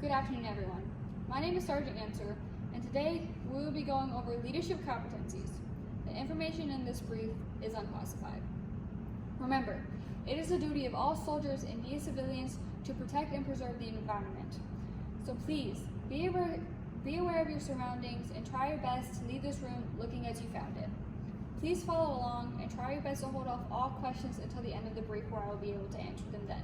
Good afternoon, everyone. My name is Sergeant Answer, and today we will be going over leadership competencies. The information in this brief is unclassified. Remember, it is the duty of all soldiers and DA civilians to protect and preserve the environment. So please, be aware of your surroundings and try your best to leave this room looking as you found it. Please follow along and try your best to hold off all questions until the end of the brief, where I will be able to answer them then.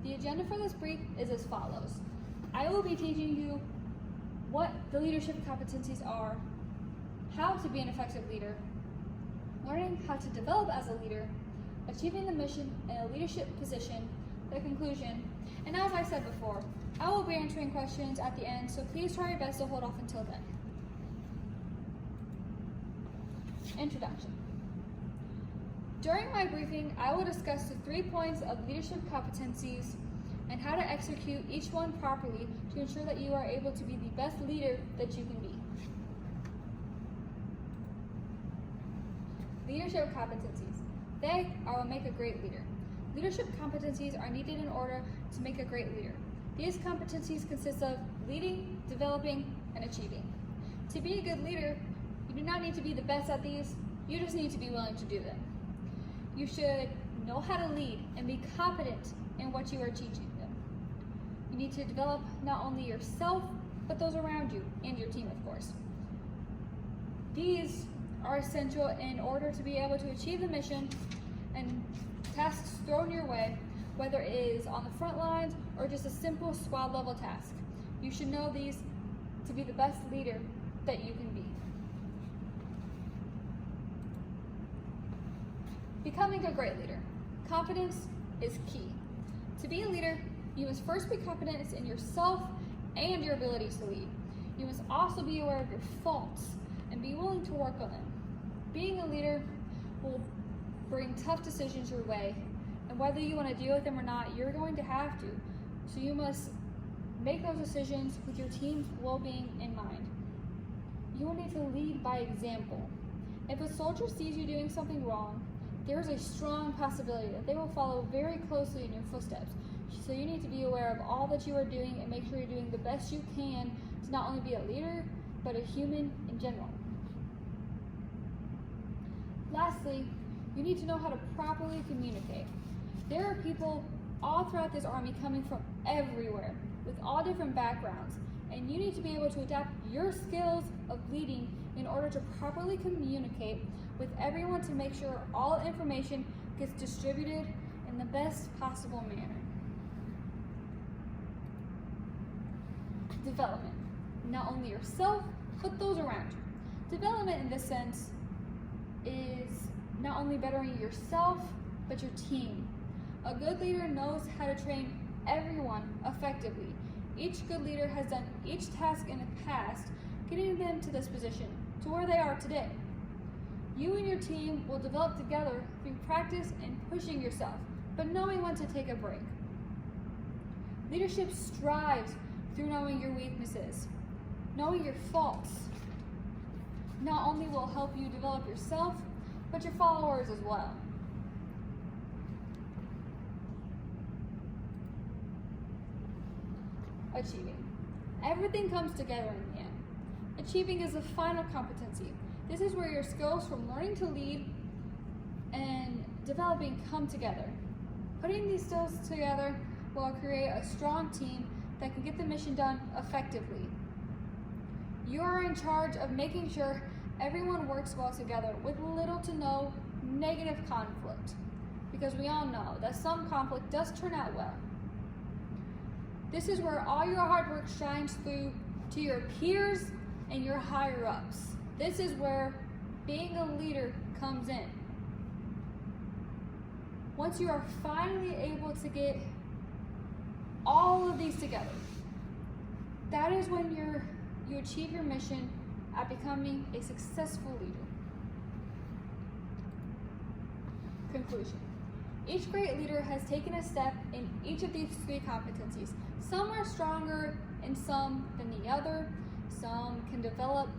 The agenda for this brief is as follows. I will be teaching you what the leadership competencies are, how to be an effective leader, learning how to develop as a leader, achieving the mission in a leadership position, the conclusion, and as I said before, I will be answering questions at the end, so please try your best to hold off until then. Introduction. During my briefing, I will discuss the 3 points of leadership competencies and how to execute each one properly to ensure that you are able to be the best leader that you can be. Leadership competencies. They are what make a great leader. Leadership competencies are needed in order to make a great leader. These competencies consist of leading, developing, and achieving. To be a good leader, you do not need to be the best at these, you just need to be willing to do them. You should know how to lead and be competent in what you are teaching them. You need to develop not only yourself, but those around you and your team, of course. These are essential in order to be able to achieve the mission and tasks thrown your way, whether it is on the front lines or just a simple squad level task. You should know these to be the best leader that you can be. Becoming a great leader. Confidence is key. To be a leader, you must first be confident in yourself and your abilities to lead. You must also be aware of your faults and be willing to work on them. Being a leader will bring tough decisions your way, and whether you want to deal with them or not, you're going to have to. So you must make those decisions with your team's well-being in mind. You will need to lead by example. If a soldier sees you doing something wrong, there is a strong possibility that they will follow very closely in your footsteps. So you need to be aware of all that you are doing and make sure you're doing the best you can to not only be a leader, but a human in general. Lastly, you need to know how to properly communicate. There are people all throughout this army coming from everywhere with all different backgrounds, and you need to be able to adapt your skills of leading in order to properly communicate with everyone to make sure all information gets distributed in the best possible manner. Development. Not only yourself, but those around you. Development in this sense is not only bettering yourself, but your team. A good leader knows how to train everyone effectively. Each good leader has done each task in the past, getting them to this position, to where they are today. You and your team will develop together through practice and pushing yourself, but knowing when to take a break. Leadership strives through knowing your weaknesses. Knowing your faults not only will help you develop yourself, but your followers as well. Achieving. Everything comes together in the end. Achieving is the final competency. This is where your skills from learning to lead and developing come together. Putting these skills together will create a strong team that can get the mission done effectively. You are in charge of making sure everyone works well together with little to no negative conflict, because we all know that some conflict does turn out well. This is where all your hard work shines through to your peers and your higher ups. This is where being a leader comes in. Once you are finally able to get all of these together, that is when you achieve your mission at becoming a successful leader. Conclusion. Each great leader has taken a step in each of these 3 competencies. Some are stronger in some than the other. Some can develop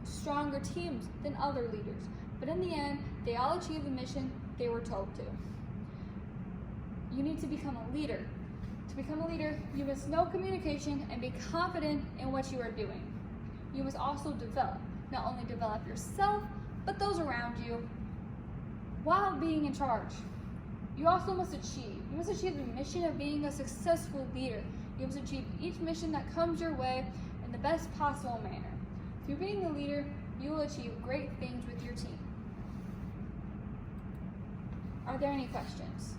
stronger teams than other leaders. But in the end, they all achieved the mission they were told to. need to become a leader. To become a leader, you must know communication and be confident in what you are doing. You must also develop, not only develop yourself, but those around you while being in charge. You also must achieve. You must achieve the mission of being a successful leader. You must achieve each mission that comes your way in the best possible manner. Through being a leader, you will achieve great things with your team. Are there any questions?